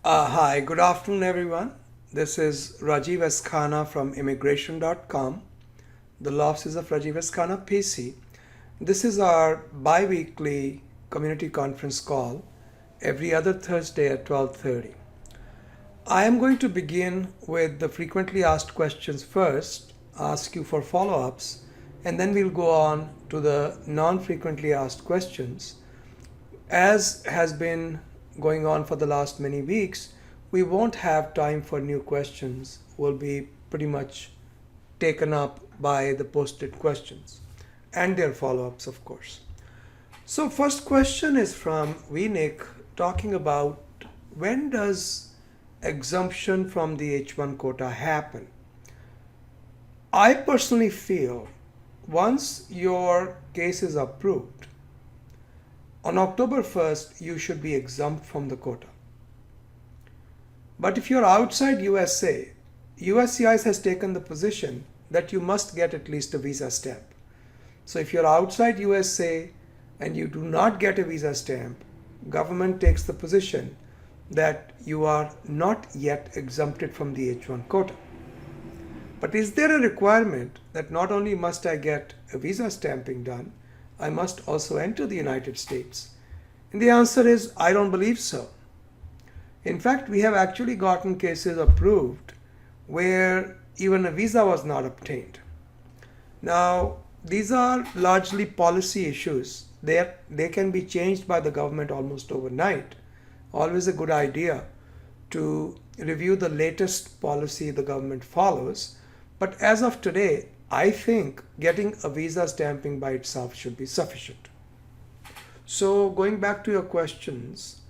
Hi, good afternoon, everyone. This is Rajiv Eskhana from immigration.com, the law offices of Rajiv Eskhana, PC. This is our bi weekly community conference call every other Thursday at 12:30. I am going to begin with the frequently asked questions first, ask you for follow ups, and then we'll go on to the non frequently asked questions. As has been going on for the last many weeks, we won't have time for new questions. We'll be pretty much taken up by the posted questions and their follow ups, of course. So, first question is from VNIC talking about when does exemption from the H1 quota happen? I personally feel once your case is approved, on October 1st, you should be exempt from the quota. But if you're outside USA, USCIS has taken the position that you must get at least a visa stamp. So if you're outside USA and you do not get a visa stamp, government takes the position that you are not yet exempted from the H1 quota. But is there a requirement that not only must I get a visa stamping done, I must also enter the United States? And the answer is I don't believe so. In fact, we have actually gotten cases approved where even a visa was not obtained. Now, these are largely policy issues. They can be changed by the government almost overnight. Always a good idea to review the latest policy the government follows. But as of today, I think getting a visa stamping by itself should be sufficient. So going back to your questions,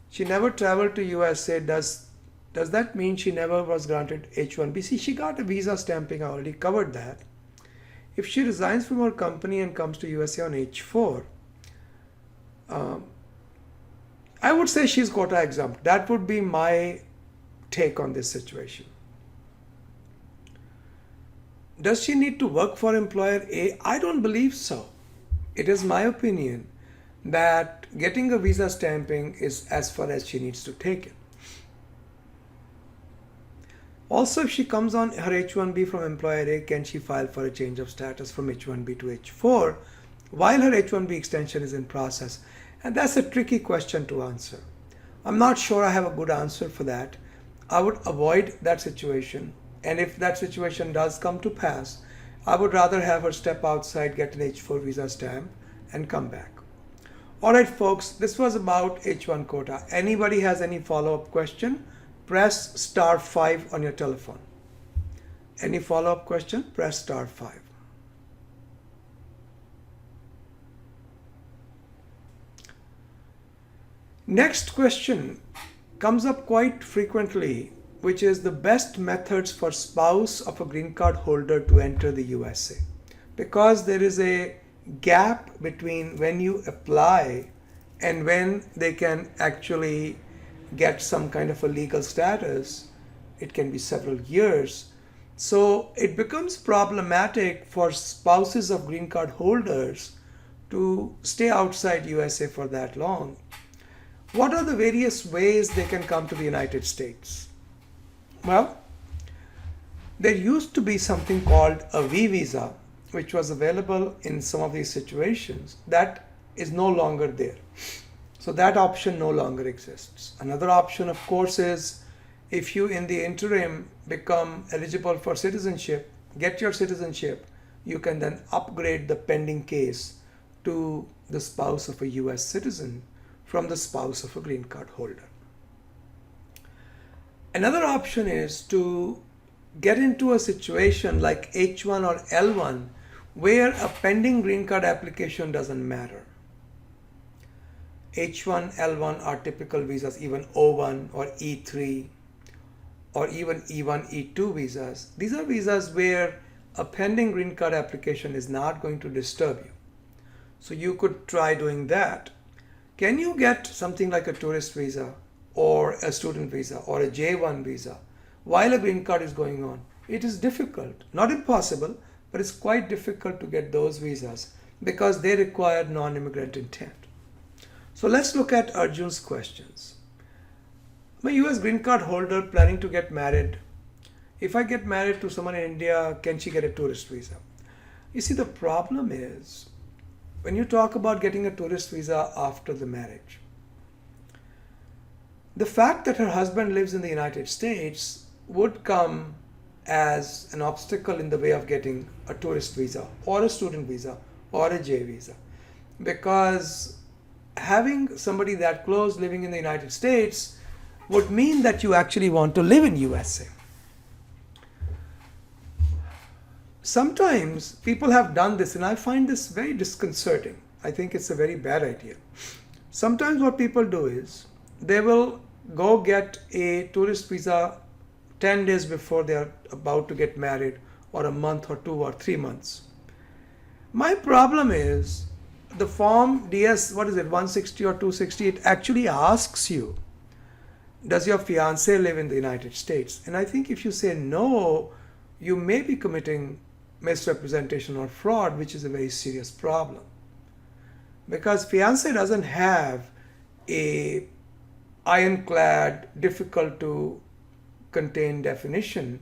she never traveled to USA. Does that mean she never was granted H1B? See, she got a visa stamping. I already covered that. If she resigns from her company and comes to USA on H4, I would say she's quota exempt. That would be my take on this situation. Does she need to work for employer A? I don't believe so. It is my opinion that getting a visa stamping is as far as she needs to take it. Also, if she comes on her H1B from employer A, can she file for a change of status from H1B to H4 while her H1B extension is in process? And that's a tricky question to answer. I'm not sure I have a good answer for that. I would avoid that situation. And if that situation does come to pass, I would rather have her step outside, get an H4 visa stamp, and come back. All right, folks, this was about H1 quota. Anybody has any follow-up question? Press *5 on your telephone. Any follow-up question? Press *5. Next question comes up quite frequently, which is the best methods for spouse of a green card holder to enter the USA. Because there is a gap between when you apply and when they can actually get some kind of a legal status, it can be several years. So it becomes problematic for spouses of green card holders to stay outside USA for that long. What are the various ways they can come to the United States? Well, there used to be something called a V visa, which was available in some of these situations. That is no longer there. So that option no longer exists. Another option, of course, is if you in the interim become eligible for citizenship, get your citizenship, you can then upgrade the pending case to the spouse of a US citizen from the spouse of a green card holder. Another option is to get into a situation like H1 or L1 where a pending green card application doesn't matter. H1, L1 are typical visas, even O1 or E3 or even E1, E2 visas. These are visas where a pending green card application is not going to disturb you. So you could try doing that. Can you get something like a tourist visa or a student visa or a J1 visa while a green card is going on? It is difficult, not impossible, but it's quite difficult to get those visas because they require non-immigrant intent. So let's look at Arjun's questions. I'm a US green card holder planning to get married. If I get married to someone in India, can she get a tourist visa? You see, the problem is when you talk about getting a tourist visa after the marriage, the fact that her husband lives in the United States would come as an obstacle in the way of getting a tourist visa or a student visa or a J visa. Because having somebody that close living in the United States would mean that you actually want to live in USA. Sometimes people have done this and I find this very disconcerting. I think it's a very bad idea. Sometimes what people do is they will go get a tourist visa 10 days before they are about to get married, or a month or 2 or 3 months. My problem is the form DS, 160 or 260, it actually asks you, does your fiance live in the United States? And I think if you say no, you may be committing misrepresentation or fraud, which is a very serious problem. Because fiance doesn't have a ironclad, difficult to contain definition.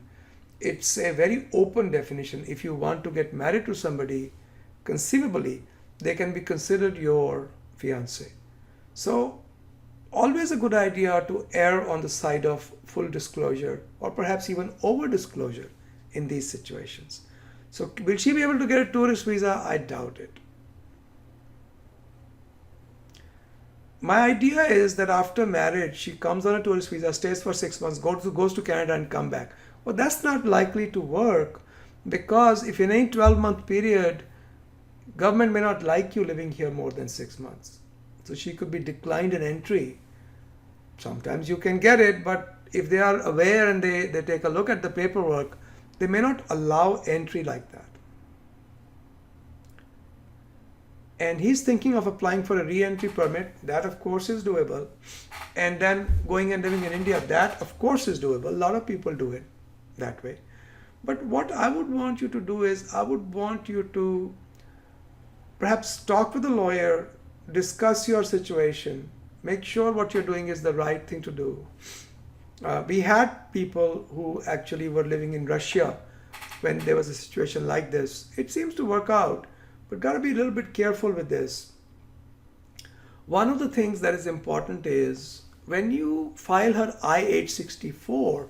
It's a very open definition. If you want to get married to somebody, conceivably, they can be considered your fiance. So always a good idea to err on the side of full disclosure or perhaps even over disclosure in these situations. So will she be able to get a tourist visa? I doubt it. My idea is that after marriage, she comes on a tourist visa, stays for 6 months, goes to Canada and come back. Well, that's not likely to work because if in any 12-month period, government may not like you living here more than 6 months. So she could be declined an entry. Sometimes you can get it, but if they are aware and they take a look at the paperwork, they may not allow entry like that. And he's thinking of applying for a re-entry permit. That, of course, is doable. And then going and living in India, that, of course, is doable. A lot of people do it that way. But what I would want you to do is, I would want you to perhaps talk with a lawyer, discuss your situation, make sure what you're doing is the right thing to do. We had people who actually were living in Russia when there was a situation like this. It seems to work out, but got to be a little bit careful with this. One of the things that is important is when you file her I-864,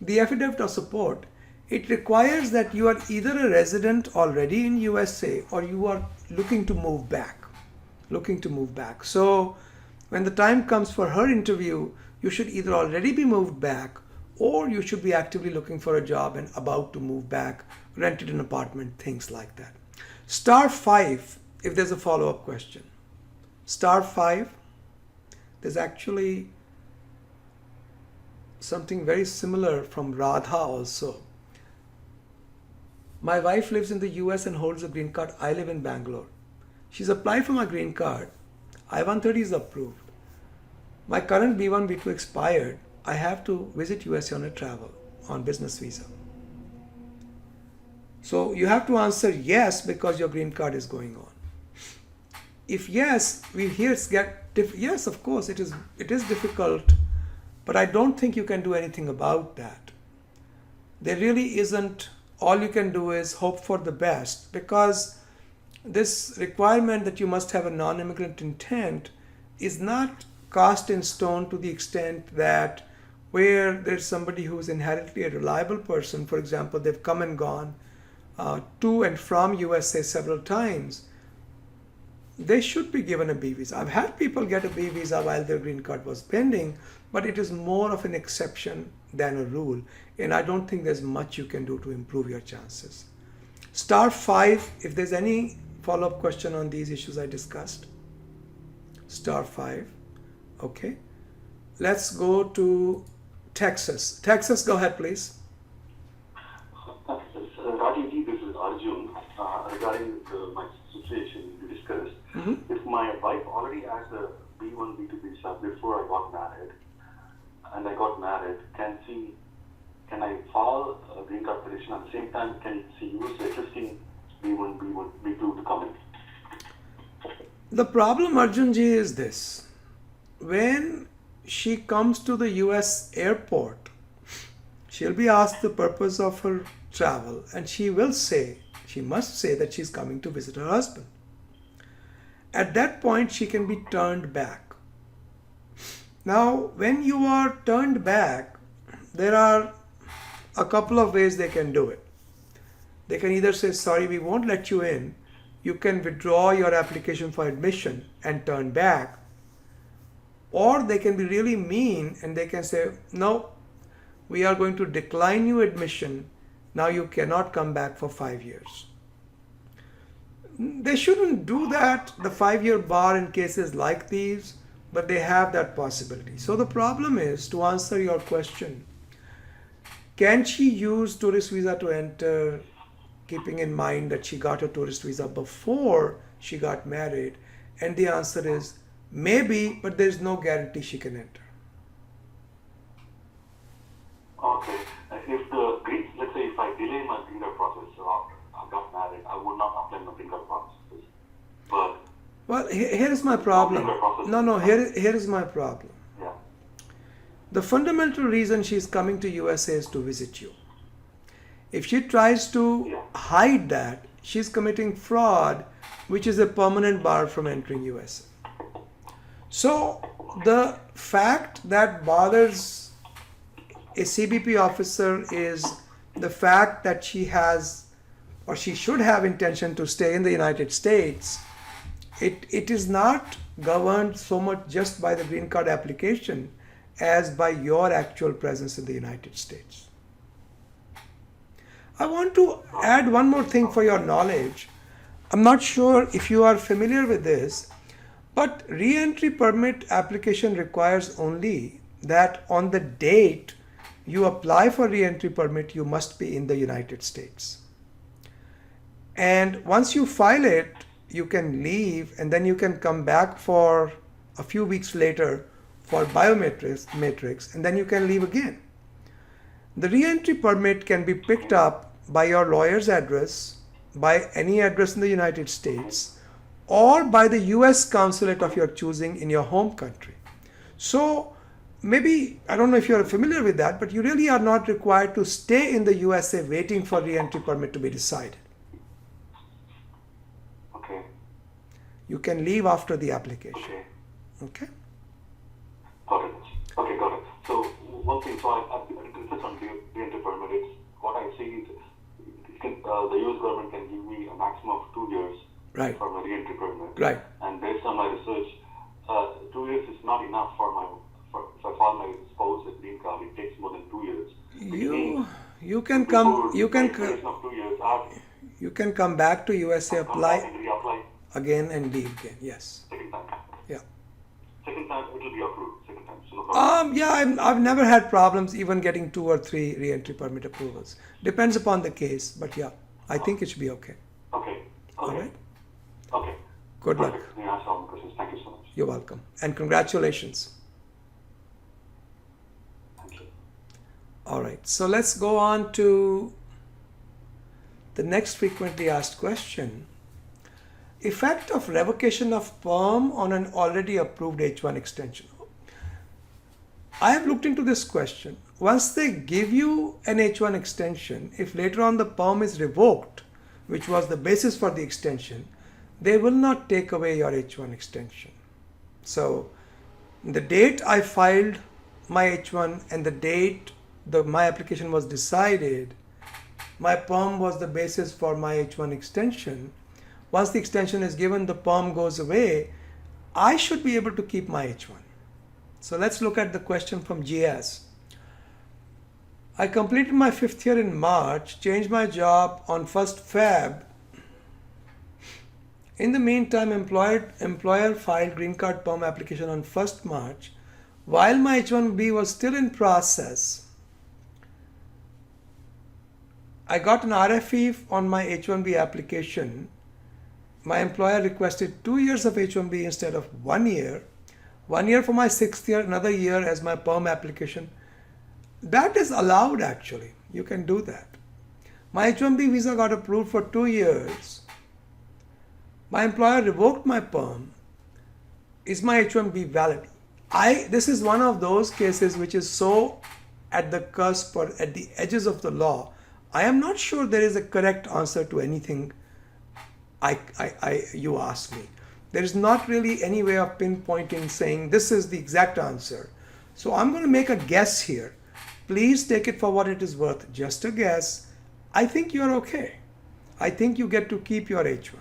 the affidavit of support, it requires that you are either a resident already in USA or you are looking to move back. So when the time comes for her interview, you should either already be moved back or you should be actively looking for a job and about to move back, rented an apartment, things like that. *5 if there's a follow-up question. *5, there's actually something very similar from Radha also. My wife lives in the US and holds a green card. I live in Bangalore. She's applied for my green card. I-130 is approved. My current B1, B2 expired. I have to visit USA on a travel, on business visa. So you have to answer yes because your green card is going on. If yes, we hear yes, of course, it is difficult, but I don't think you can do anything about that. There really isn't. All you can do is hope for the best, because this requirement that you must have a non-immigrant intent is not cast in stone to the extent that where there's somebody who is inherently a reliable person, for example, they've come and gone to and from USA several times, they should be given a B visa. I've had people get a B visa while their green card was pending, but it is more of an exception than a rule. And I don't think there's much you can do to improve your chances. *5, if there's any follow-up question on these issues I discussed. *5, okay. Let's go to Texas. Texas, go ahead, please. Rajiv, this is Arjun. Regarding my situation you discussed, if my wife already has a B1, B2 visa before I got married, and I got married, can I file a green card petition at the same time? Can she use the existing B1, B2 to come in? The problem, Arjunji, is this. When she comes to the US airport, she'll be asked the purpose of her travel, and she must say that she's coming to visit her husband. At that point, she can be turned back. Now, when you are turned back, there are a couple of ways they can do it. They can either say, sorry, we won't let you in. You can withdraw your application for admission and turn back. Or they can be really mean and they can say, no, we are going to decline you admission. Now you cannot come back for 5 years. They shouldn't do that, the 5-year bar in cases like these, but they have that possibility. So the problem is, to answer your question, can she use tourist visa to enter, keeping in mind that she got a tourist visa before she got married? And the answer is maybe, but there's no guarantee she can enter. Okay. Let's say if I delay my green card process after I got married, I would not apply my green card process. But well, here is my problem. Here is my problem. Yeah. The fundamental reason she's coming to USA is to visit you. If she tries to hide that, she's committing fraud, which is a permanent bar from entering USA. So the fact that bothers a CBP officer is the fact that she has, or she should have, intention to stay in the United States. It is not governed so much just by the green card application as by your actual presence in the United States. I want to add one more thing for your knowledge. I'm not sure if you are familiar with this, but re-entry permit application requires only that on the date you apply for re-entry permit, you must be in the United States. And once you file it, you can leave and then you can come back for a few weeks later for biometrics, and then you can leave again. The re-entry permit can be picked up by your lawyer's address, by any address in the United States, or by the US consulate of your choosing in your home country. So maybe, I don't know if you're familiar with that, but you really are not required to stay in the USA waiting for re-entry permit to be decided. Okay. You can leave after the application. Okay. Okay? Got it. Okay, got it. So one thing, so I insist on re-entry permit. It's what I see is the US government can give me a maximum of 2 years Right. for my re-entry permit. Right. And based on my research, 2 years is not enough for if I file my spouse a green card, it takes more than 2 years. You can come Of 2 years, you can come back to USA, come back apply and reapply again and leave again. Yes. second time. Yeah. Second time it will be approved. Second time, so no problem. Yeah, I've never had problems even getting 2 or 3 re-entry permit approvals. Depends upon the case, but yeah, I think it should be okay. Okay. All right. Okay. Good luck. Perfect. You answered all my questions. Thank you so much. You're welcome. And congratulations. Thank you. All right. So let's go on to the next frequently asked question. Effect of revocation of PERM on an already approved H1 extension. I have looked into this question. Once they give you an H1 extension, if later on the PERM is revoked, which was the basis for the extension, they will not take away your H1 extension. So the date I filed my H1 and the date my application was decided, my PERM was the basis for my H1 extension. Once the extension is given, the PERM goes away, I should be able to keep my H1. So let's look at the question from GS. I completed my 5th year in March, changed my job on 1st Feb. In the meantime, employer filed green card PERM application on 1st March. While my H1B was still in process, I got an RFE on my H1B application. My employer requested 2 years of H1B instead of 1 year. 1 year for my 6th year, another year as my PERM application. That is allowed actually. You can do that. My H1B visa got approved for 2 years. My employer revoked my PERM. Is my H1B valid? This is one of those cases which is so at the cusp or at the edges of the law. I am not sure there is a correct answer to anything you ask me. There is not really any way of pinpointing saying this is the exact answer. So I'm going to make a guess here. Please take it for what it is worth. Just a guess. I think you're okay. I think you get to keep your H1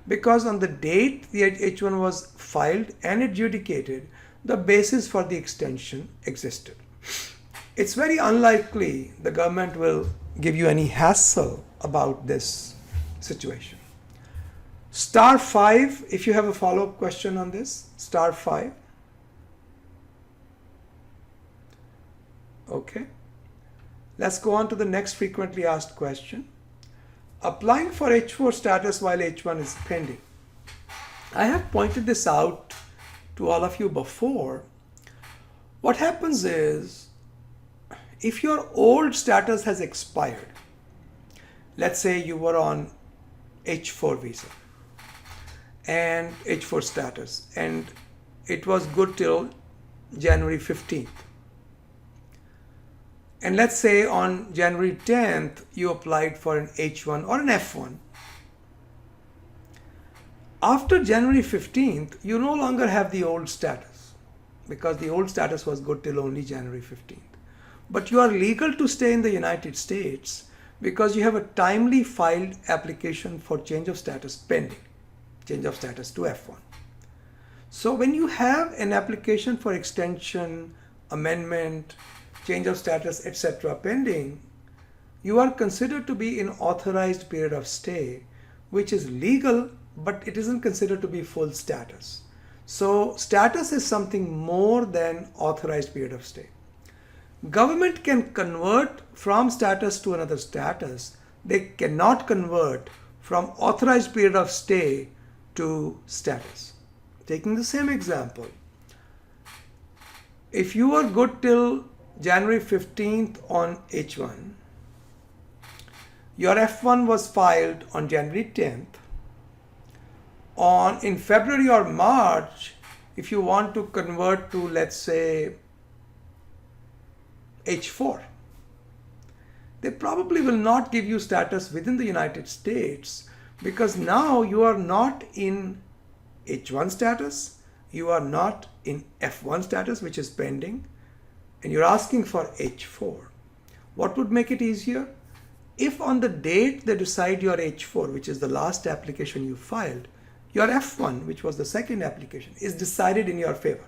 because on the date the H1 was filed and adjudicated, the basis for the extension existed. It's very unlikely the government will give you any hassle about this situation. *5 if you have a follow-up question on this. *5. Okay. Let's go on to the next frequently asked question. Applying for H4 status while H1 is pending. I have pointed this out to all of you before. What happens is, if your old status has expired, let's say you were on H4 visa and H4 status and it was good till January 15th. And let's say on January 10th, you applied for an H1 or an F1. After January 15th, you no longer have the old status because the old status was good till only January 15th. But you are legal to stay in the United States because you have a timely filed application for change of status pending, change of status to F1. So when you have an application for extension, amendment, change of status, etc. pending, you are considered to be in authorized period of stay, which is legal, but it isn't considered to be full status. So status is something more than authorized period of stay. Government can convert from status to another status. They cannot convert from authorized period of stay to status. Taking the same example, if you are good till January 15th on H1, your F1 was filed on January 10th. In February or March, if you want to convert to, let's say, H4, they probably will not give you status within the United States because now you are not in H1 status, you are not in F1 status, which is pending, and you're asking for H4. What would make it easier? If on the date they decide your H4, which is the last application you filed, your F1, which was the second application, is decided in your favor.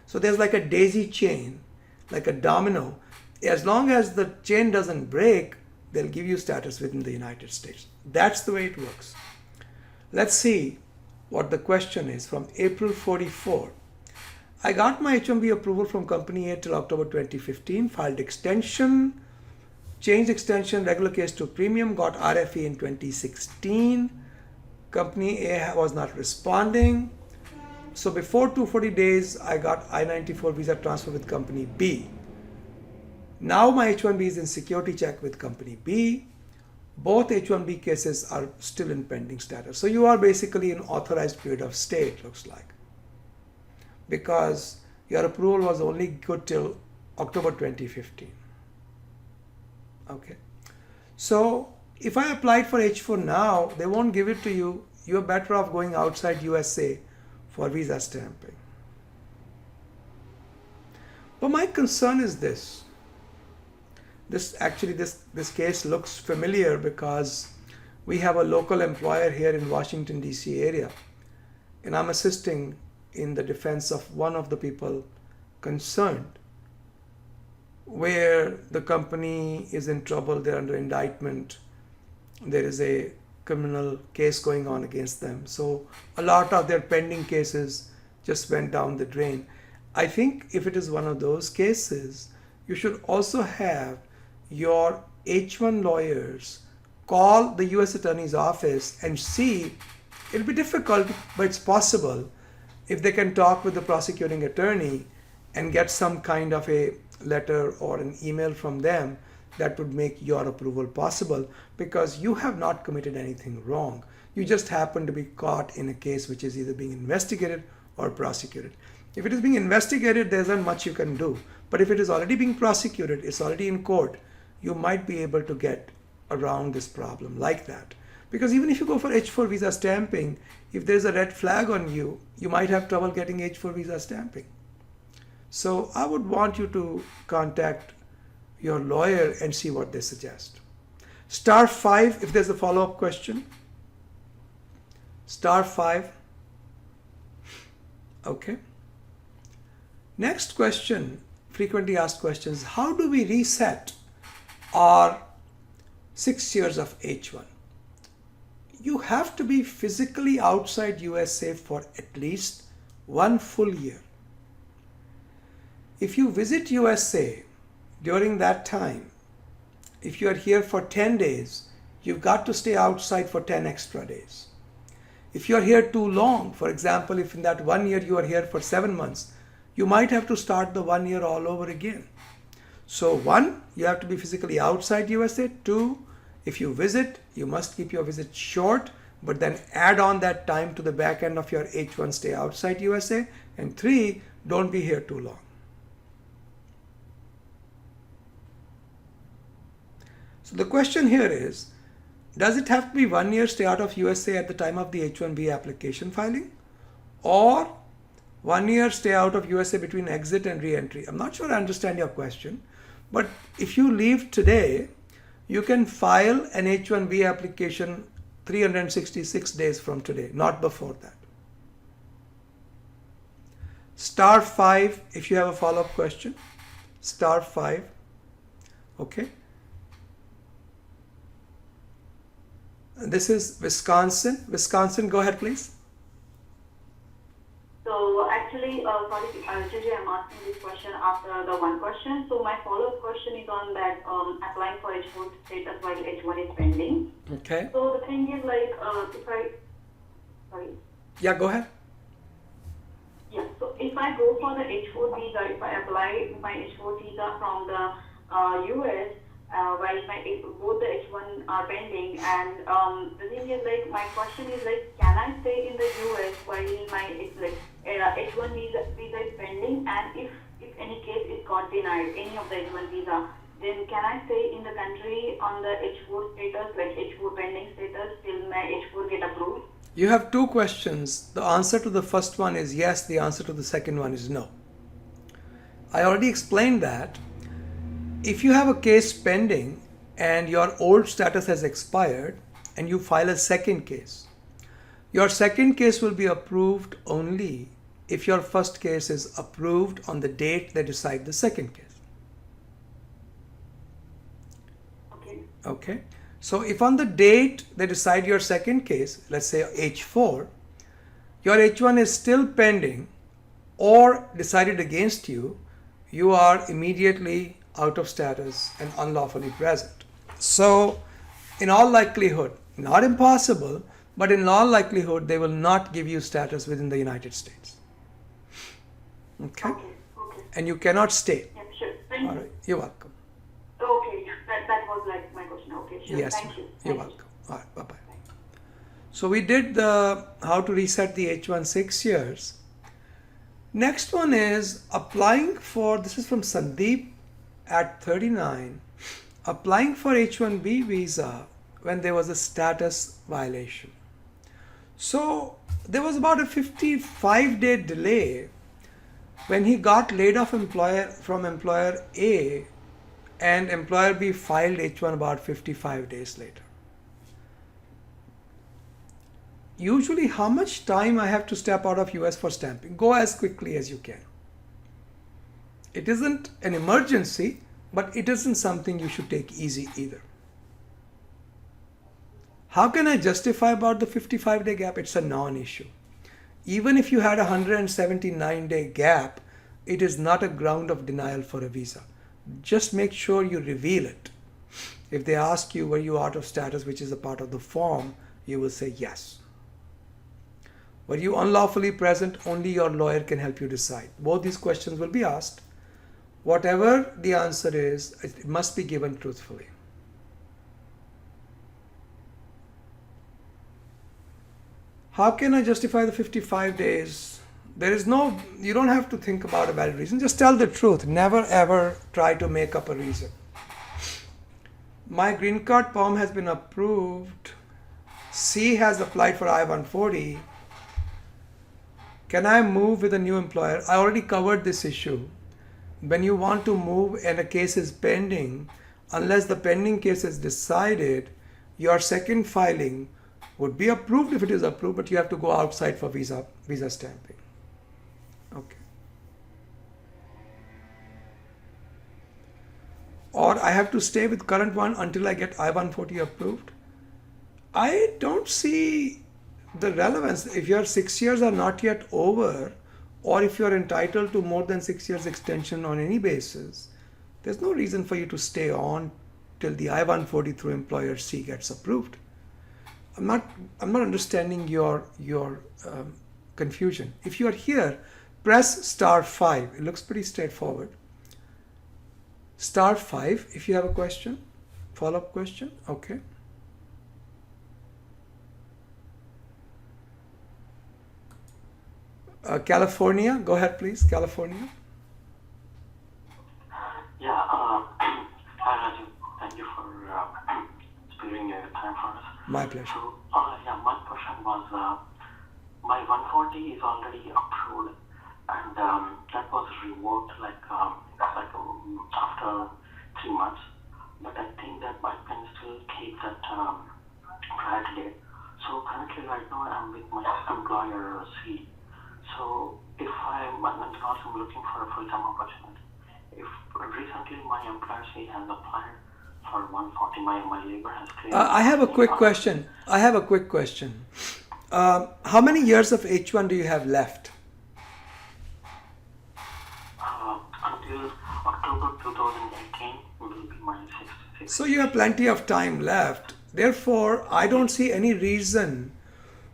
So there's like a daisy chain, like a domino. As long as the chain doesn't break, they'll give you status within the United States. That's the way it works. Let's see what the question is from April 44. I got my H1B approval from Company A till October 2015, filed extension, changed extension, regular case to premium, got RFE in 2016. Company A was not responding. So before 240 days, I got I-94 visa transfer with Company B. Now my H1B is in security check with Company B. Both H1B cases are still in pending status. So you are basically in authorized period of stay, it looks like, because your approval was only good till October 2015. Okay. So if I applied for H4 now, they won't give it to you. You're better off going outside USA for visa stamping. But my concern is this. This case looks familiar because we have a local employer here in Washington, D.C. area, and I'm assisting in the defense of one of the people concerned, where the company is in trouble, they're under indictment, there is a criminal case going on against them. So a lot of their pending cases just went down the drain. I think if it is one of those cases, you should also have your H1 lawyers call the US Attorney's Office and see. It'll be difficult, but it's possible if they can talk with the prosecuting attorney and get some kind of a letter or an email from them that would make your approval possible, because you have not committed anything wrong. You just happen to be caught in a case which is either being investigated or prosecuted. If it is being investigated, there isn't much you can do. But if it is already being prosecuted, it's already in court, you might be able to get around this problem like that. Because even if you go for H4 visa stamping, if there's a red flag on you, you might have trouble getting H4 visa stamping. So I would want you to contact your lawyer and see what they suggest. *5 if there's a follow-up question. *5. Okay. Next question, frequently asked questions. How do we reset our 6 years of H1? You have to be physically outside USA for at least 1 full year. If you visit USA during that time, if you are here for 10 days, you've got to stay outside for 10 extra days. If you are here too long, for example, if in that 1 year you are here for 7 months, you might have to start the 1 year all over again. So 1, you have to be physically outside USA. 2, if you visit, you must keep your visit short, but then add on that time to the back end of your H1 stay outside USA. And 3, don't be here too long. So the question here is, does it have to be 1 year stay out of USA at the time of the H1B application filing, or 1 year stay out of USA between exit and re-entry? I'm not sure I understand your question, but if you leave today, you can file an H1B application 366 days from today, not before that. *5 if you have a follow-up question. *5. Okay. This is Wisconsin. Wisconsin, go ahead, please. So actually, sorry, JJ, I'm asking this question after the one question. So my follow-up question is on that applying for H4 status while H1 is pending. Okay. So the thing is like, Yeah, go ahead. Yeah, so if I go for the H4 visa, if I apply my H4 visa from the US, while both the H1 are pending, and the thing is like, my question is like, can I stay in the US while my H1 visa is pending, and if any case it got denied, any of the H1 visa, then can I stay in the country on the H4 status, like H4 pending status, till my H4 get approved? You have 2 questions. The answer to the first one is yes, the answer to the second one is no. I already explained that. If you have a case pending and your old status has expired and you file a second case, your second case will be approved only if your first case is approved on the date they decide the second case. Okay. Okay. So if on the date they decide your second case, let's say H4, your H1 is still pending or decided against you, you are immediately out of status and unlawfully present. So in all likelihood, not impossible, but in all likelihood, they will not give you status within the United States. Okay? Okay. And you cannot stay. Yeah, sure. Thank All you. right. You're welcome. Okay, that was like my question. Okay, sure. Yes, Thank you. you're Thank you. welcome. All right. Bye-bye. So we did the how to reset the H1 6 years. Next one is applying for, this is from Sandeep at 39, applying for H1B visa when there was a status violation. So there was about a 55-day delay when he got laid off from employer A, and employer B filed H1 about 55 days later. Usually, how much time I have to step out of US for stamping? Go as quickly as you can. It isn't an emergency, but it isn't something you should take easy either. How can I justify about the 55-day gap? It's a non-issue. Even if you had a 179-day gap, it is not a ground of denial for a visa. Just make sure you reveal it. If they ask you, were you out of status, which is a part of the form, you will say yes. Were you unlawfully present? Only your lawyer can help you decide. Both these questions will be asked. Whatever the answer is, it must be given truthfully. How can I justify the 55 days? There is no, you don't have to think about a valid reason. Just tell the truth. Never ever try to make up a reason. My green card PERM has been approved. C has applied for I-140. Can I move with a new employer? I already covered this issue. When you want to move and a case is pending, unless the pending case is decided, your second filing would be approved if it is approved, but you have to go outside for visa stamping. Okay. Or I have to stay with current one until I get I-140 approved. I don't see the relevance. If your 6 years are not yet over, or if you're entitled to more than 6 years extension on any basis, there's no reason for you to stay on till the I-140 through employer C gets approved. I'm not understanding your confusion. If you are here, press *5. It looks pretty straightforward. *5 if you have a question, follow-up question. Okay. California, go ahead please, California. Yeah, hi Raju, thank you for sparing your time for us. My pleasure. So, yeah, my question was, my 140 is already approved, and that was revoked after 3 months. But I think that my pen still keeps that prior date. So currently, right now, I'm with my employer C. So if I'm also looking for a full-time opportunity, if recently my employer C has applied for 140, my labor has cleared. I have a quick question. How many years of H1 do you have left? Until October 2018 will be my 66. So you have plenty of time left. Therefore, I don't see any reason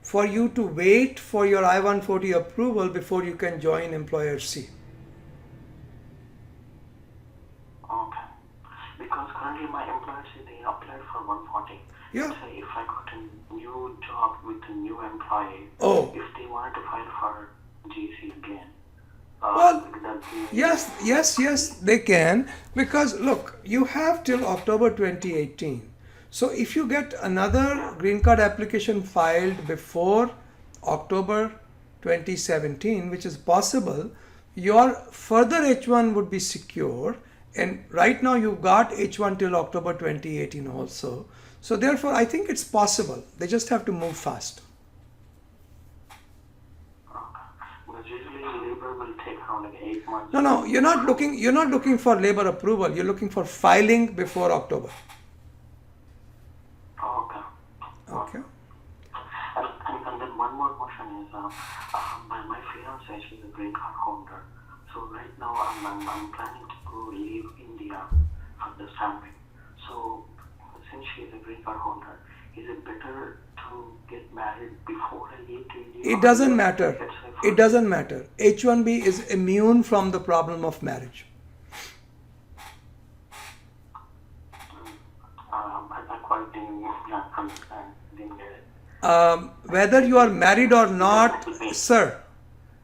for you to wait for your I-140 approval before you can join employer C. Okay. Because currently my employer C, they applied for 140. Yeah. So if I got a new job with a new employee, if they wanted to file for GC again, well, yes, they can, because look, you have till October 2018. So if you get another green card application filed before October 2017, which is possible, your further H1 would be secure. And right now you got H1 till October 2018 also. So therefore, I think it's possible. They just have to move fast. Because usually labor will take around 8 months. No, you're not looking for labor approval. You're looking for filing before October. Okay. And then one more question is, my fiance, she's a green card holder. So right now I'm planning to go leave India for the stamping. So since she is a green card holder, is it better to get married before I leave to India? It doesn't matter. It doesn't matter. H1B is immune from the problem of marriage. I quite didn't understand. Didn't get it. Whether you are married or not, sir,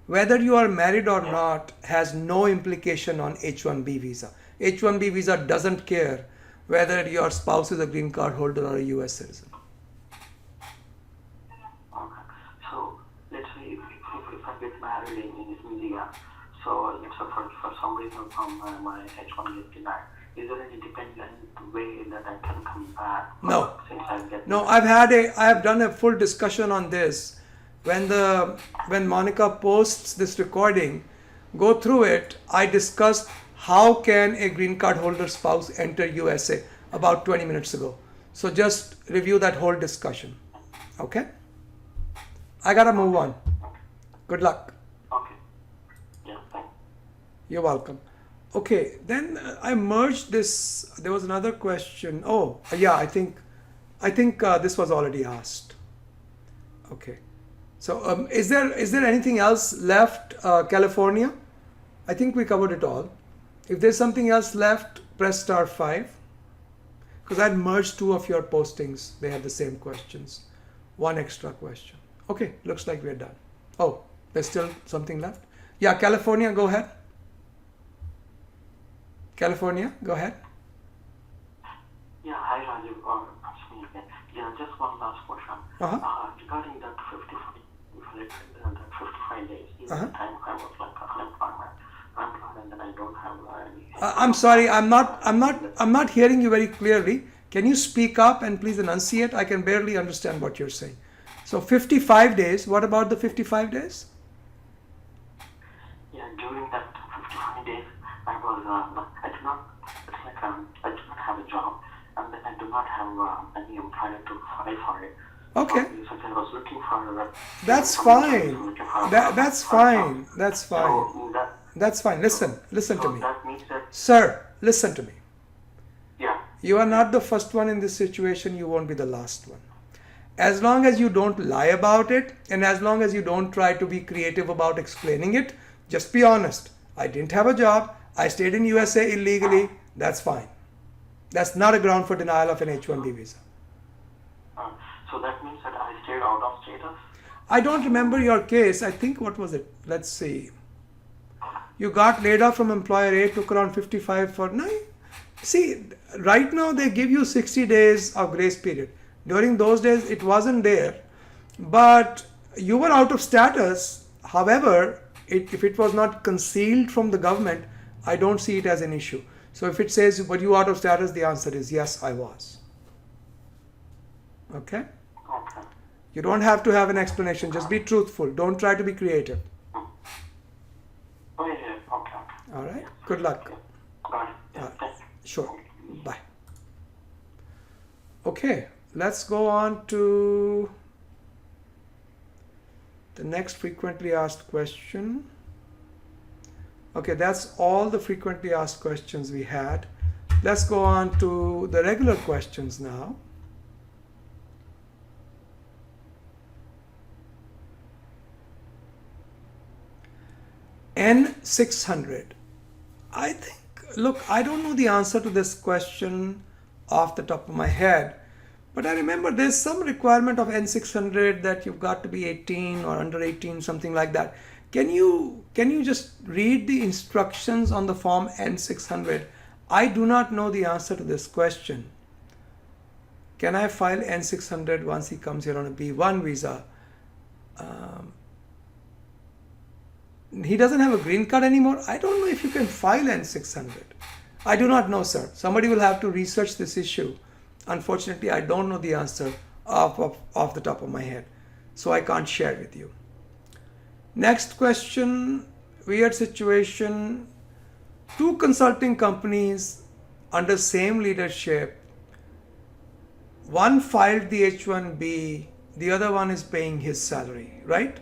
whether you are married or not has no implication on H1B visa. H1B visa doesn't care whether your spouse is a green card holder or a US citizen. Okay. So let's say if I get married in India, so let's say for some reason my H1 gets denied, is there any dependent way that I can come back? No. Since I get I have done a full discussion on this. When Monica posts this recording, go through it. I discussed how can a green card holder spouse enter USA about 20 minutes ago. So just review that whole discussion. Okay? I gotta move on. Good luck. Okay. Yeah, thanks. You're welcome. Okay, then I merged this. There was another question. Oh, yeah, I think this was already asked. Okay. So is there anything else left, California? I think we covered it all. If there's something else left, press *5. Because I'd merged two of your postings. They had the same questions. One extra question. Okay, looks like we're done. Oh, there's still something left. Yeah, California, go ahead. California, go ahead. Yeah, hi Rajiv. It's me again. Yeah, just one last question. Regarding that 55 days, in the time I was like unemployed, and then I don't have any. I'm sorry, I'm not hearing you very clearly. Can you speak up and please enunciate? I can barely understand what you're saying. So 55 days. What about the 55 days? Yeah, during that 55 days, I was I did not. It's like I did not have a job, and then I do not have any employer to file for it. Okay. So I was looking for. That's fine. That's fine. That's fine. So That's fine. Listen to me. That means that. Sir, listen to me. Yeah. You are not the first one in this situation. You won't be the last one. As long as you don't lie about it, and as long as you don't try to be creative about explaining it, just be honest. I didn't have a job. I stayed in USA illegally. That's fine. That's not a ground for denial of an H-1B visa. So that means that I stayed out of status? I don't remember your case. I think, what was it? Let's see. You got laid off from employer A, took around 55 for 9. See, right now they give you 60 days of grace period. During those days, it wasn't there. But you were out of status. However, if it was not concealed from the government, I don't see it as an issue. So if it says, were you out of status? The answer is yes, I was. Okay? Okay. You don't have to have an explanation. Just be truthful. Don't try to be creative. Oh, yeah. Okay. All right? Good luck. Got it. Yeah, thanks. Sure. Bye. Okay, let's go on to the next frequently asked question. Okay, that's all the frequently asked questions we had. Let's go on to the regular questions now. N600. I think, look, I don't know the answer to this question off the top of my head, but I remember there's some requirement of N600 that you've got to be 18 or under 18, something like that. Can you just read the instructions on the form N600? I do not know the answer to this question. Can I file N600 once he comes here on a B1 visa? He doesn't have a green card anymore. I don't know if you can file N600. I do not know, sir. Somebody will have to research this issue. Unfortunately, I don't know the answer off the top of my head, so I can't share with you. Next question, weird situation. 2 consulting companies under same leadership. One filed the H-1B, the other one is paying his salary, right?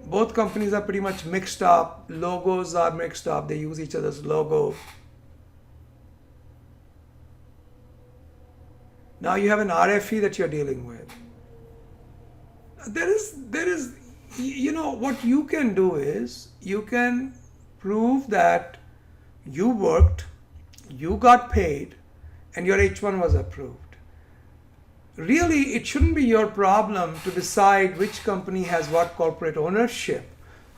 Both companies are pretty much mixed up. Logos are mixed up. They use each other's logo. Now you have an RFE that you're dealing with. There is, you know, what you can do is you can prove that you worked, you got paid, and your H1 was approved. Really, it shouldn't be your problem to decide which company has what corporate ownership.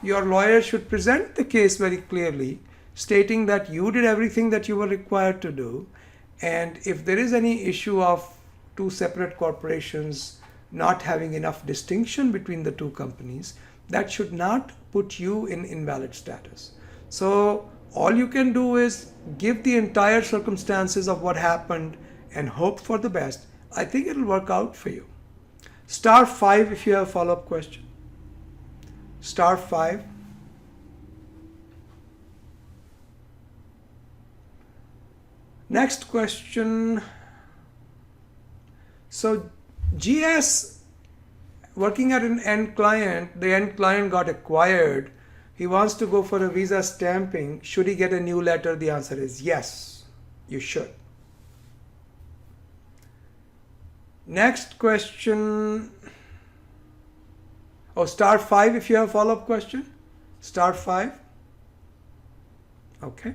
Your lawyer should present the case very clearly, stating that you did everything that you were required to do, and if there is any issue of 2 separate corporations not having enough distinction between the 2 companies, that should not put you in invalid status. So all you can do is give the entire circumstances of what happened and hope for the best. I think it'll work out for you. *5 if you have a follow-up question. *5. Next question. So GS working at an end client, the end client got acquired. He wants to go for a visa stamping. Should he get a new letter? The answer is yes, you should. Next question. Oh, *5 if you have a follow-up question. *5. Okay.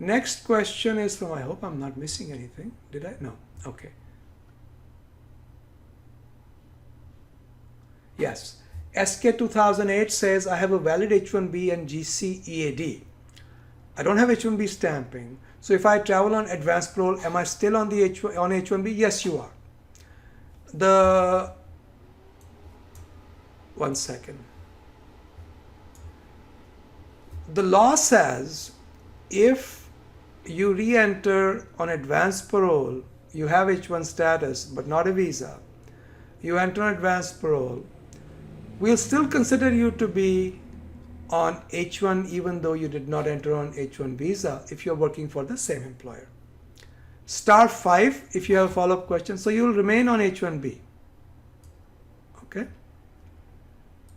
Next question is from, I hope I'm not missing anything. Did I? No. Okay. Yes. SK 2008 says I have a valid H1B and GC EAD. I don't have H1B stamping. So if I travel on advanced parole, am I still on the H1B? Yes, you are. One second. The law says if you re-enter on advanced parole, you have H1 status but not a visa, you enter on advanced parole, we'll still consider you to be on H1 even though you did not enter on H1 visa if you're working for the same employer. Star 5 if you have a follow-up question. So you will remain on H1B. Okay.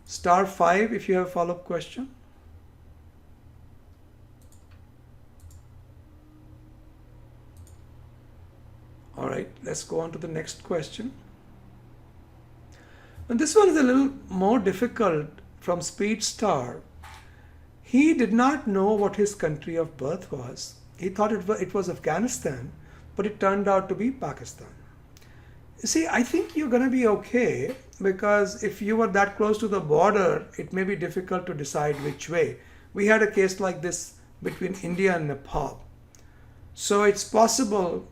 Star 5 if you have a follow-up question. All right, let's go on to the next question. And this one is a little more difficult from Speed Star. He did not know what his country of birth was. He thought it was Afghanistan, but it turned out to be Pakistan. You see, I think you're going to be okay because if you were that close to the border, it may be difficult to decide which way. We had a case like this between India and Nepal. So it's possible.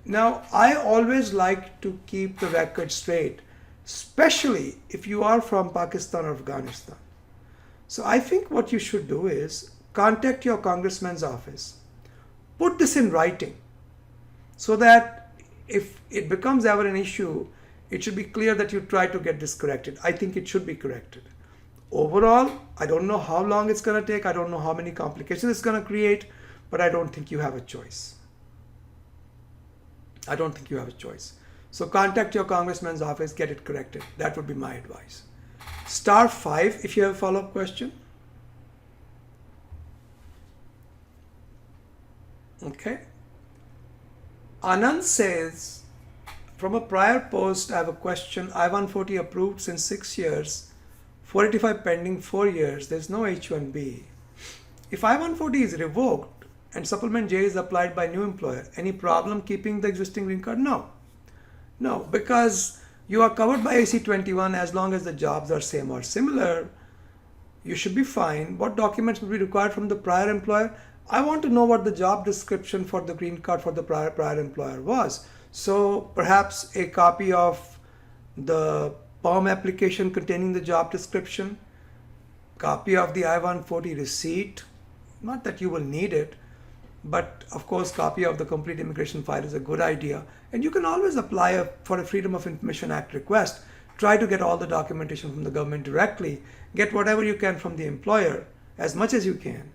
Now, I always like to keep the record straight, especially if you are from Pakistan or Afghanistan. So I think what you should do is contact your congressman's office. Put this in writing so that if it becomes ever an issue, it should be clear that you try to get this corrected. I think it should be corrected. Overall, I don't know how long it's going to take. I don't know how many complications it's going to create, but I don't think you have a choice. I don't think you have a choice. So contact your congressman's office, get it corrected. That would be my advice. Star 5 if you have a follow-up question. Okay. Anand says, from a prior post, I have a question. I-140 approved since 6 years, 485 pending 4 years. There's no H1B. If I-140 is revoked and supplement J is applied by new employer, any problem keeping the existing green card? No. No, because you are covered by AC-21 as long as the jobs are same or similar. You should be fine. What documents will be required from the prior employer? I want to know what the job description for the green card for the prior employer was. So perhaps a copy of the PERM application containing the job description, copy of the I-140 receipt, not that you will need it, but of course copy of the complete immigration file is a good idea. And you can always apply for a Freedom of Information Act request. Try to get all the documentation from the government directly. Get whatever you can from the employer, as much as you can.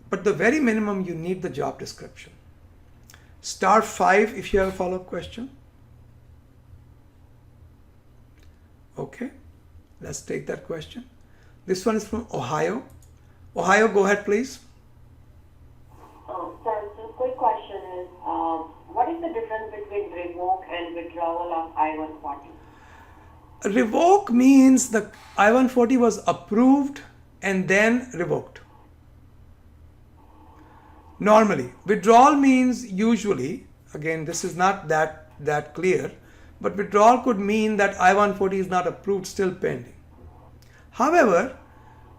But the very minimum, you need the job description. Star 5 if you have a follow-up question. Okay, let's take that question. This one is from Ohio. Ohio, go ahead, please. Sir, so quick question is, what is the difference between revoke and withdrawal of I-140? Revoke means the I-140 was approved and then revoked. Normally, withdrawal means usually, again, this is not that clear, but withdrawal could mean that I-140 is not approved, still pending. However,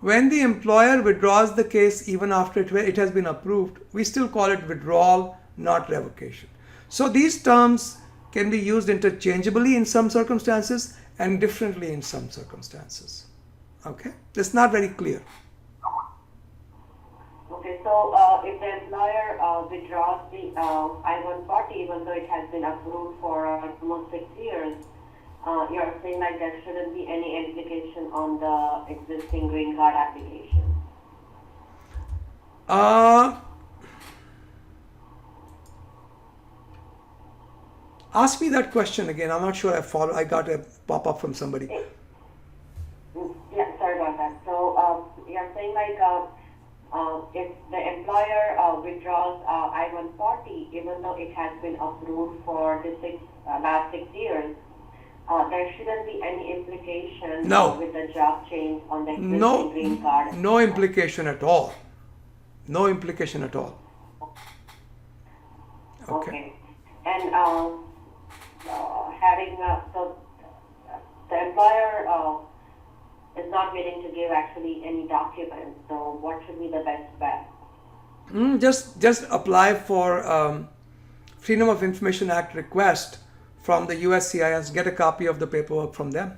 when the employer withdraws the case even after it has been approved, we still call it withdrawal, not revocation. So these terms can be used interchangeably in some circumstances and differently in some circumstances. Okay, it's not very clear. Okay, so if the employer withdraws the I-140, even though it has been approved for almost 6 years, you're saying like there shouldn't be any implication on the existing green card application? Ask me that question again. I'm not sure I got a pop-up from somebody. Yeah, sorry about that. So you're saying like if the employer withdraws I-140, even though it has been approved for the last 6 years, there shouldn't be any implication with the job change on the existing green card? No implication at all. No implication at all. Okay. And having so the employer not willing to give actually any documents. So what should be the best bet? Just apply for Freedom of Information Act request from the USCIS. Get a copy of the paperwork from them.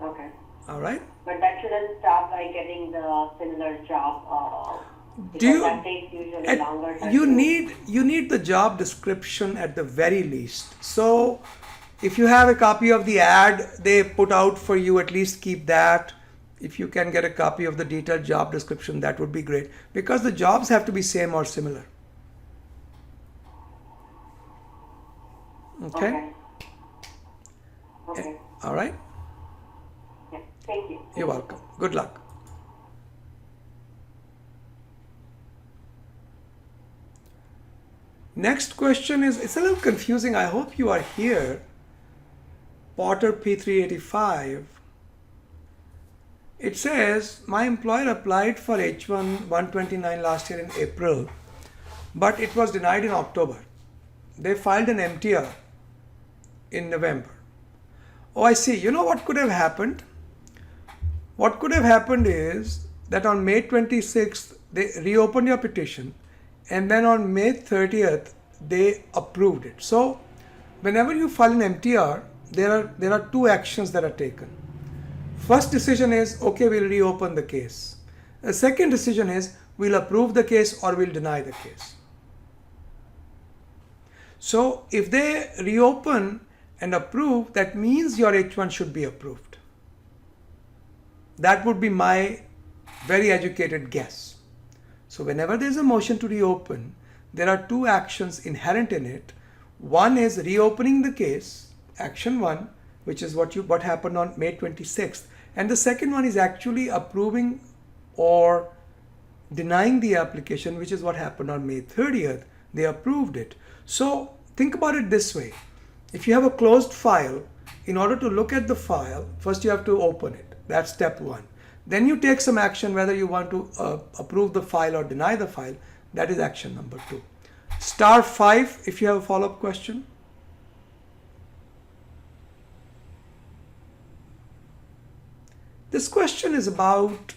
Okay. All right. But that shouldn't stop by getting the similar job. Do That takes usually longer time. you need the job description at the very least. So if you have a copy of the ad they put out for you, at least keep that. If you can get a copy of the detailed job description, that would be great, because the jobs have to be same or similar. Okay? Okay. All right. Yeah. Thank you. You're welcome. Good luck. Next question is, it's a little confusing. I hope you are here. Potter P385. It says, my employer applied for H1 129 last year in April, but it was denied in October. They filed an MTR in November. Oh, I see. You know what could have happened? What could have happened is that on May 26th, they reopened your petition, and then on May 30th, they approved it. So whenever you file an MTR, there are two actions that are taken. First decision is, okay, we'll reopen the case. The second decision is, we'll approve the case or we'll deny the case. So if they reopen and approve, that means your H1 should be approved. That would be my very educated guess. So whenever there's a motion to reopen, there are two actions inherent in it. One is reopening the case, action 1, which is what happened on May 26th. And the second one is actually approving or denying the application, which is what happened on May 30th. They approved it. So think about it this way. If you have a closed file, in order to look at the file, first you have to open it. That's step 1. Then you take some action, whether you want to approve the file or deny the file. That is action number 2. Star 5 if you have a follow-up question. This question is about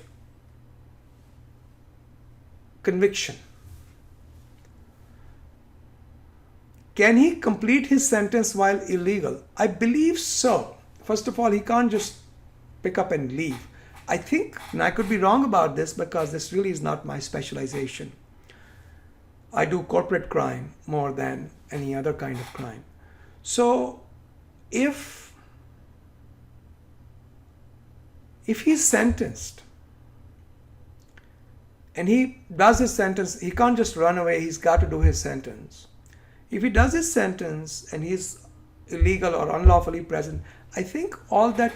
conviction. Can he complete his sentence while illegal? I believe so. First of all, he can't just pick up and leave. I think, and I could be wrong about this because this really is not my specialization. I do corporate crime more than any other kind of crime. So if he's sentenced and he does his sentence, he can't just run away, he's got to do his sentence. If he does his sentence and he's illegal or unlawfully present, I think all that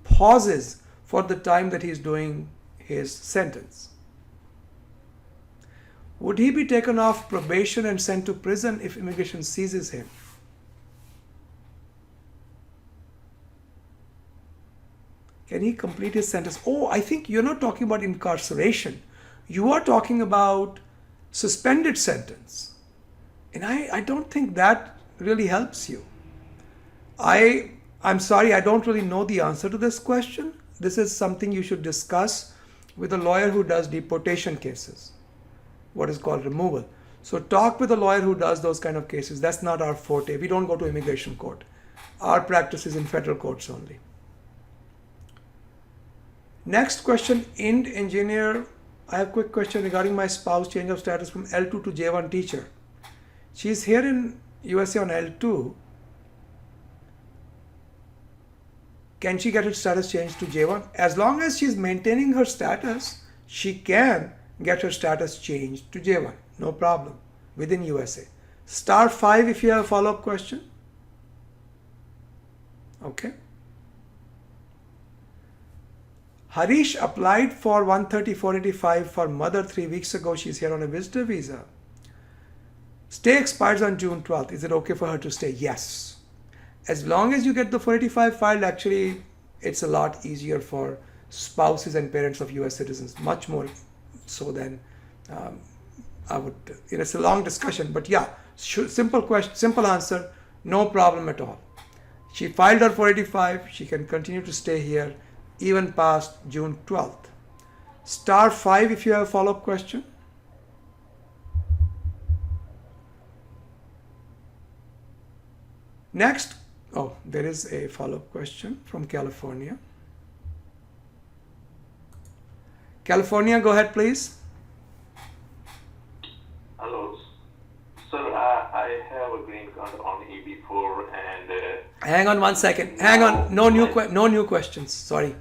pauses for the time that he's doing his sentence. Would he be taken off probation and sent to prison if immigration seizes him? Can he complete his sentence? Oh, I think you're not talking about incarceration. You are talking about suspended sentence. And I don't think that really helps you. I'm sorry, I don't really know the answer to this question. This is something you should discuss with a lawyer who does deportation cases, what is called removal. So talk with a lawyer who does those kind of cases. That's not our forte. We don't go to immigration court. Our practice is in federal courts only. Next question, Ind engineer. I have a quick question regarding my spouse change of status from L2 to J1 teacher. She's here in USA on L2. Can she get her status changed to J1? As long as she's maintaining her status, she can get her status changed to J1. No problem. Within USA. Star 5 if you have a follow-up question. Okay. Harish applied for 130-485 for mother 3 weeks ago. She's here on a visitor visa. Stay expires on June 12th. Is it okay for her to stay? Yes. As long as you get the 485 filed, actually, it's a lot easier for spouses and parents of US citizens, much more so than it's a long discussion, but yeah, simple question, simple answer, no problem at all. She filed her 485. She can continue to stay here even past June 12th. Star 5 if you have a follow-up question. Next, there is a follow-up question from California. California, go ahead, please. Hello, sir. I have a green card on EB4 and. Hang on 1 second. Hang on. No new questions. Sorry.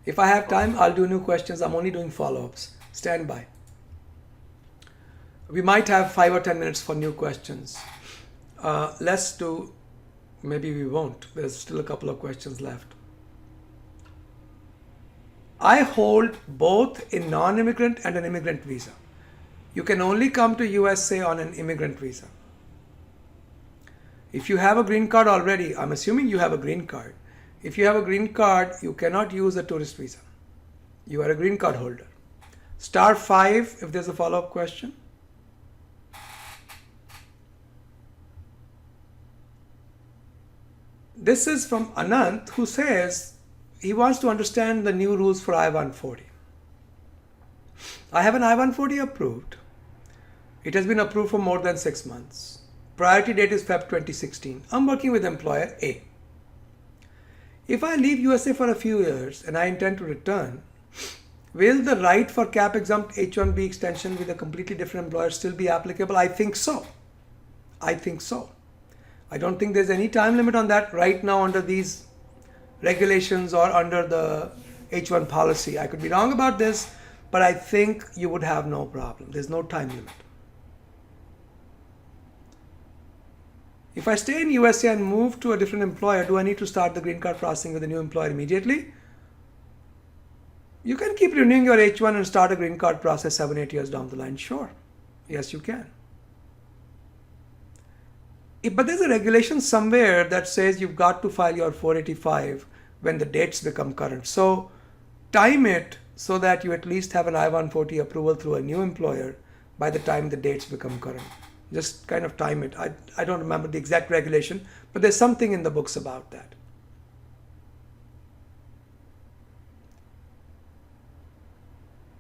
If I have time, I'll do new questions. I'm only doing follow-ups. Stand by. We might have 5 or 10 minutes for new questions. Let's do. Maybe we won't. There's still a couple of questions left. I hold both a non-immigrant and an immigrant visa. You can only come to USA on an immigrant visa. If you have a green card already, I'm assuming you have a green card. If you have a green card, you cannot use a tourist visa. You are a green card holder. Star 5 if there's a follow-up question. This is from Anant, who says he wants to understand the new rules for I-140. I have an I-140 approved. It has been approved for more than 6 months. Priority date is Feb 2016. I'm working with employer A. If I leave USA for a few years and I intend to return, will the right for cap exempt H-1B extension with a completely different employer still be applicable? I think so. I don't think there's any time limit on that right now under these regulations or under the H-1 policy. I could be wrong about this, but I think you would have no problem. There's no time limit. If I stay in USA and move to a different employer, do I need to start the green card processing with a new employer immediately? You can keep renewing your H-1 and start a green card process 7-8 years down the line. Sure. Yes, you can. But there's a regulation somewhere that says you've got to file your 485 when the dates become current. So time it so that you at least have an I-140 approval through a new employer by the time the dates become current. Just kind of time it. I don't remember the exact regulation, but there's something in the books about that.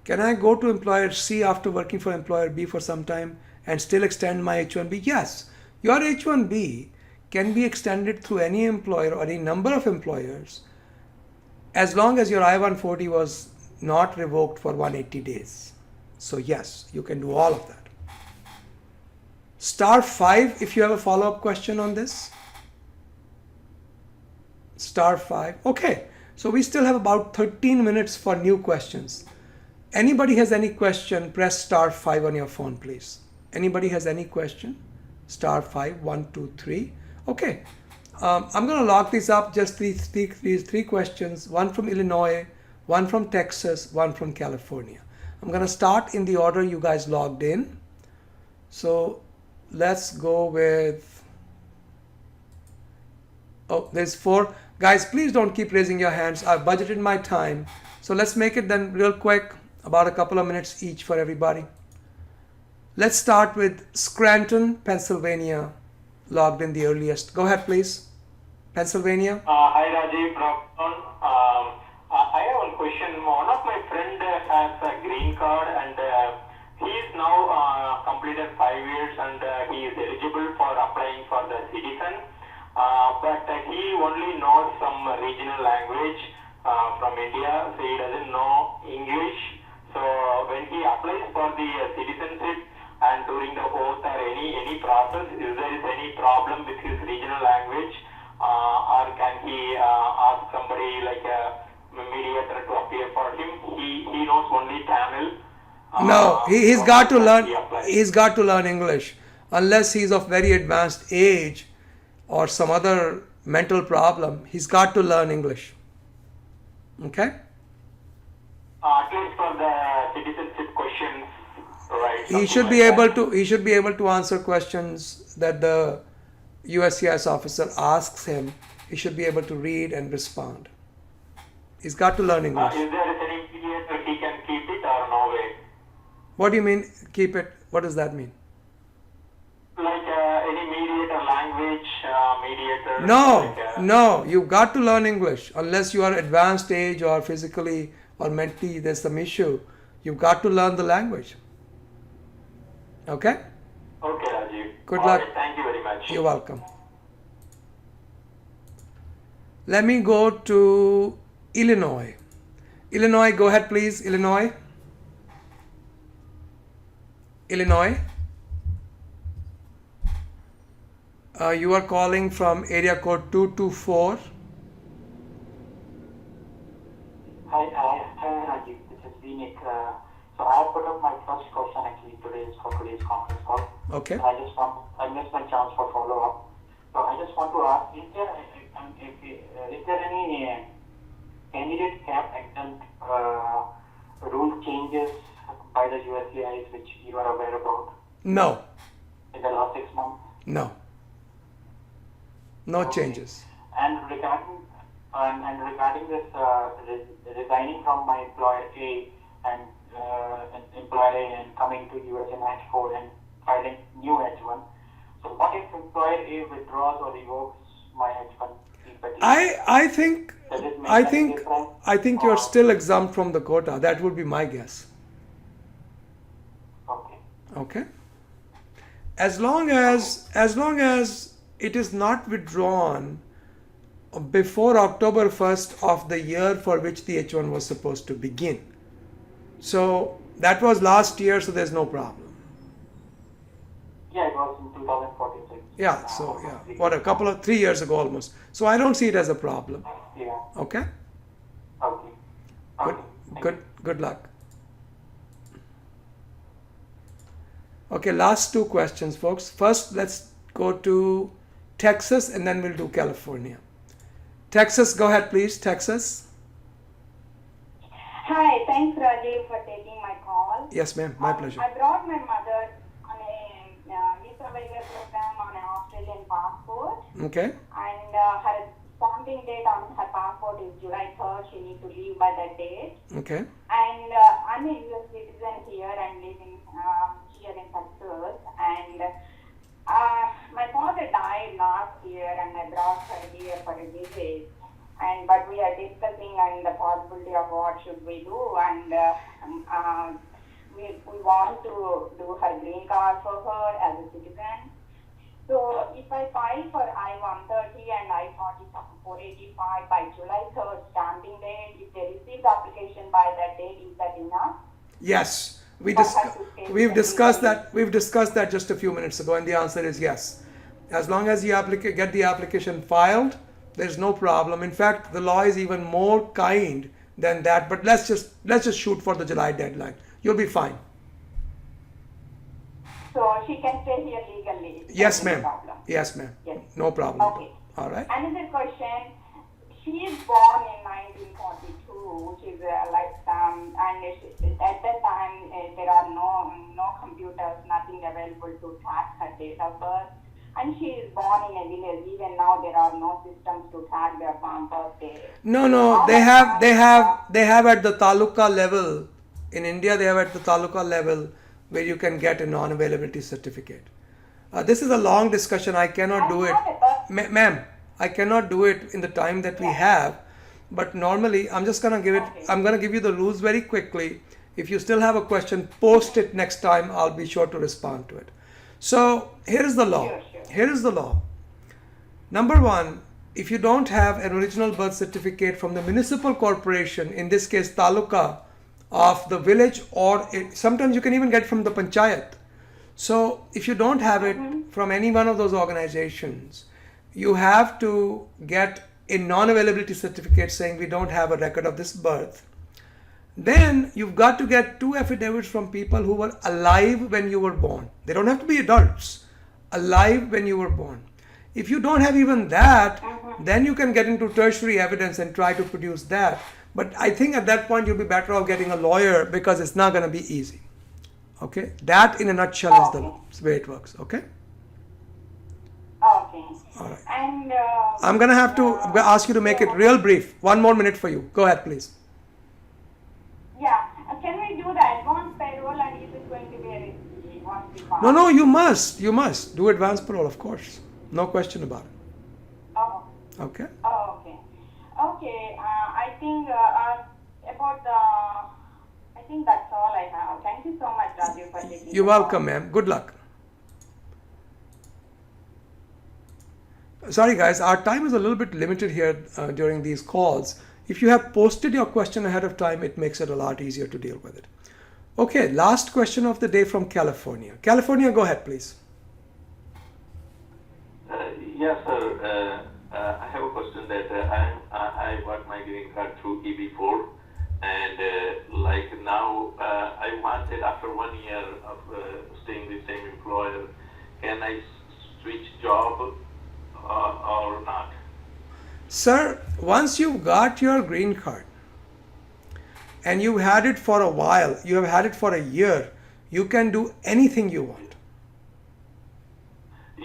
Can I go to employer C after working for employer B for some time and still extend my H-1B? Yes. Your H-1B can be extended through any employer or any number of employers as long as your I-140 was not revoked for 180 days. So yes, you can do all of that. Star 5 if you have a follow-up question on this. Star 5. Okay, so we still have about 13 minutes for new questions. Anybody has any question, press star 5 on your phone, please. Anybody has any question? Star 5, 1, 2, 3. Okay, I'm going to lock these up, just these three questions, one from Illinois, one from Texas, one from California. I'm going to start in the order you guys logged in. So let's go with, there's 4. Guys, please don't keep raising your hands. I've budgeted my time. So let's make it then real quick, about a couple of minutes each for everybody. Let's start with Scranton, Pennsylvania, logged in the earliest. Go ahead, please. Pennsylvania. Hi, Rajiv. I have one question. One of my friend has a green card and he is now completed 5 years and he is eligible for applying for the citizen. But he only knows some regional language from India, so he doesn't know English. So when he applies for the citizenship and during the oath or any process, if there is any problem with his regional language, or can he ask somebody like a mediator to appear for him? He knows only Tamil. No, he's got to learn. He's got to learn English, unless he's of very advanced age or some other mental problem. He's got to learn English. Okay. At least for the citizenship questions, right? He should be able to. He should be able to answer questions that the USCIS officer asks him. He should be able to read and respond. He's got to learn English. Is there any mediator he can keep it or no way? What do you mean keep it? What does that mean? Like any mediator, language mediator theater? No, you've got to learn English. Unless you are advanced age or physically or mentally there's some issue, you've got to learn the language. Okay? Okay, Rajiv. Good All luck. right, thank you very much. You're welcome. Let me go to Illinois. Illinois, go ahead please. Illinois. You are calling from area code 224. Hi, Rajiv. This is Vinik. So I have put up my first question actually for today's conference call. Okay. I missed my chance for follow-up. So I just want to ask, is there any candidate cap exempt rule changes by the USCIS which you are aware about No. in the last 6 months? No. No changes. And regarding this resigning from my employer A and coming to US in H4 and filing new H1. So what if employer A withdraws or revokes my H1 petition? I think Does it make I any think difference? I think you're still exempt from the quota. That would be my guess. Okay. Okay. As long as it is not withdrawn before October 1st of the year for which the H1 was supposed to begin. So that was last year, so there's no problem. Yeah, it was in 2014. Yeah, so yeah, what 3 years ago almost. So I don't see it as a problem. Yeah. Okay? Okay. Good, Okay. good luck. Okay, last two questions, folks. First, let's go to Texas and then we'll do California. Texas, go ahead, please. Texas. Hi, thanks Rajiv for taking my call. Yes, ma'am. My pleasure. I brought my mother on a visa waiver program on an Australian passport, Okay. and her stamping date on her passport is July 3rd. She needs to leave by that date. Okay. And I'm a US citizen here and living here in Texas. And my father died last year, and I brought her here for a visit. But we are discussing and the possibility of what should we do, and we want to do her green card for her as a citizen. So if I file for I-130 and I-485 by July 3rd stamping date, if they receive the application by that date, is that enough? Yes. We've discussed discussed that just a few minutes ago, and the answer is yes. As long as you get the application filed, there's no problem. In fact, the law is even more kind than that. But let's just shoot for the July deadline. You'll be fine. So she can stay here legally. Yes, No ma'am. problem. Yes, ma'am. Yes. No problem. Okay. All right. Another question. She is born in 1942, which is and at that time there are no computers, nothing available to track her date of birth. And she is born in a village. Even now, there are no systems to track their birthday. No. They have at the taluka level. In India, they have at the taluka level where you can get a non-availability certificate. This is a long discussion. I cannot do it, ma'am. I cannot do it in the time that we have. But normally, I'm just gonna give it. I'm gonna give you the rules very quickly. If you still have a question, post it next time. I'll be sure to respond to it. So here is the law. Sure. Here is the law. Number one, if you don't have an original birth certificate from the municipal corporation, in this case taluka of the village, or sometimes you can even get from the panchayat. So if you don't have it from any one of those organizations, you have to get a non-availability certificate saying we don't have a record of this birth. Then you've got to get 2 affidavits from people who were alive when you were born. They don't have to be adults. Alive when you were born. If you don't have even that, then you can get into tertiary evidence and try to produce that. But I think at that point you'll be better off getting a lawyer because it's not going to be easy. Okay? That in a nutshell is the way it works. Okay? Okay. All right. And I'm going to have to ask you to make it real brief. 1 more minute for you. Go ahead, please. yeah, can we do the advanced payroll, and is it going to be a risky once we file? No, you must. You must do advance parole, of course. No question about it. Okay. Oh, okay. Okay. I think about the. I think that's all I have. Thank you so much, Raju, for taking. You're the call. welcome, ma'am. Good luck. Sorry, guys, our time is a little bit limited here during these calls. If you have posted your question ahead of time, it makes it a lot easier to deal with it. Okay, last question of the day from California. California, go ahead, please. Yes, sir. I have a question that I got my green card through EB4, and like now I wanted after 1 year of staying with the same employer, can I switch job or not? Sir, once you got your green card and you had it for a while, you have had it for a year, you can do anything you want.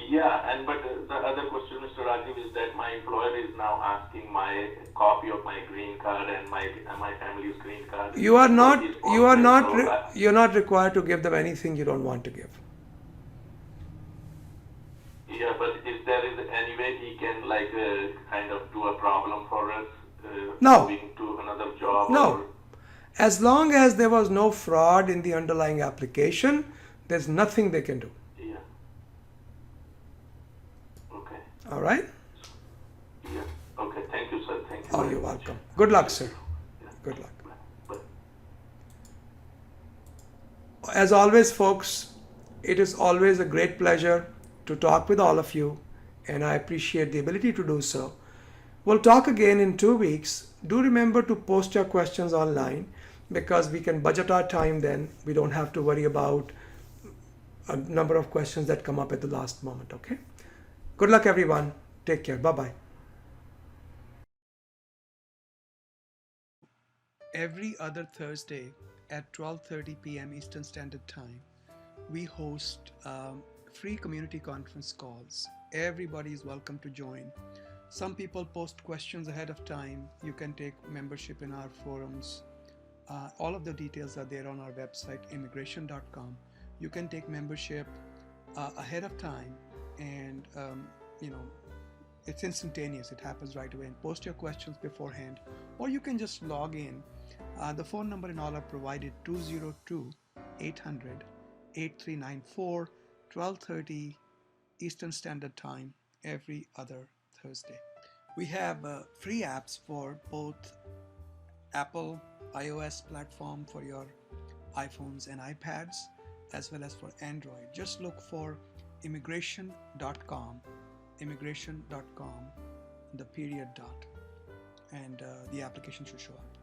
Yeah, and but the other question, Mr. Rajiv, is that my employer is now asking my copy of my green card and my family's green card. You're not required to give them anything you don't want to give. Yeah, but if there is any way he can like kind of do a problem for us No. moving to another job? No. Or, As long as there was no fraud in the underlying application, there's nothing they can do. yeah. Okay. All right? Yeah. Okay. Thank you, sir. Thank you. Oh, very you're much. welcome. Good luck, sir. Yeah. Good luck. Bye. As always, folks, it is always a great pleasure to talk with all of you, and I appreciate the ability to do so. We'll talk again in 2 weeks. Do remember to post your questions online because we can budget our time then. We don't have to worry about a number of questions that come up at the last moment, okay? Good luck, everyone. Take care. Bye-bye. Every other Thursday at 12:30 p.m. Eastern Standard Time, we host free community conference calls. Everybody is welcome to join. Some people post questions ahead of time. You can take membership in our forums. All of the details are there on our website, immigration.com. You can take membership ahead of time, and it's instantaneous. It happens right away. And post your questions beforehand, or you can just log in. The phone number and all are provided: 202-800-8394, 12:30 Eastern Standard Time every other Thursday. We have free apps for both Apple iOS platform for your iPhones and iPads, as well as for Android. Just look for immigration.com, the period dot, and the application should show up.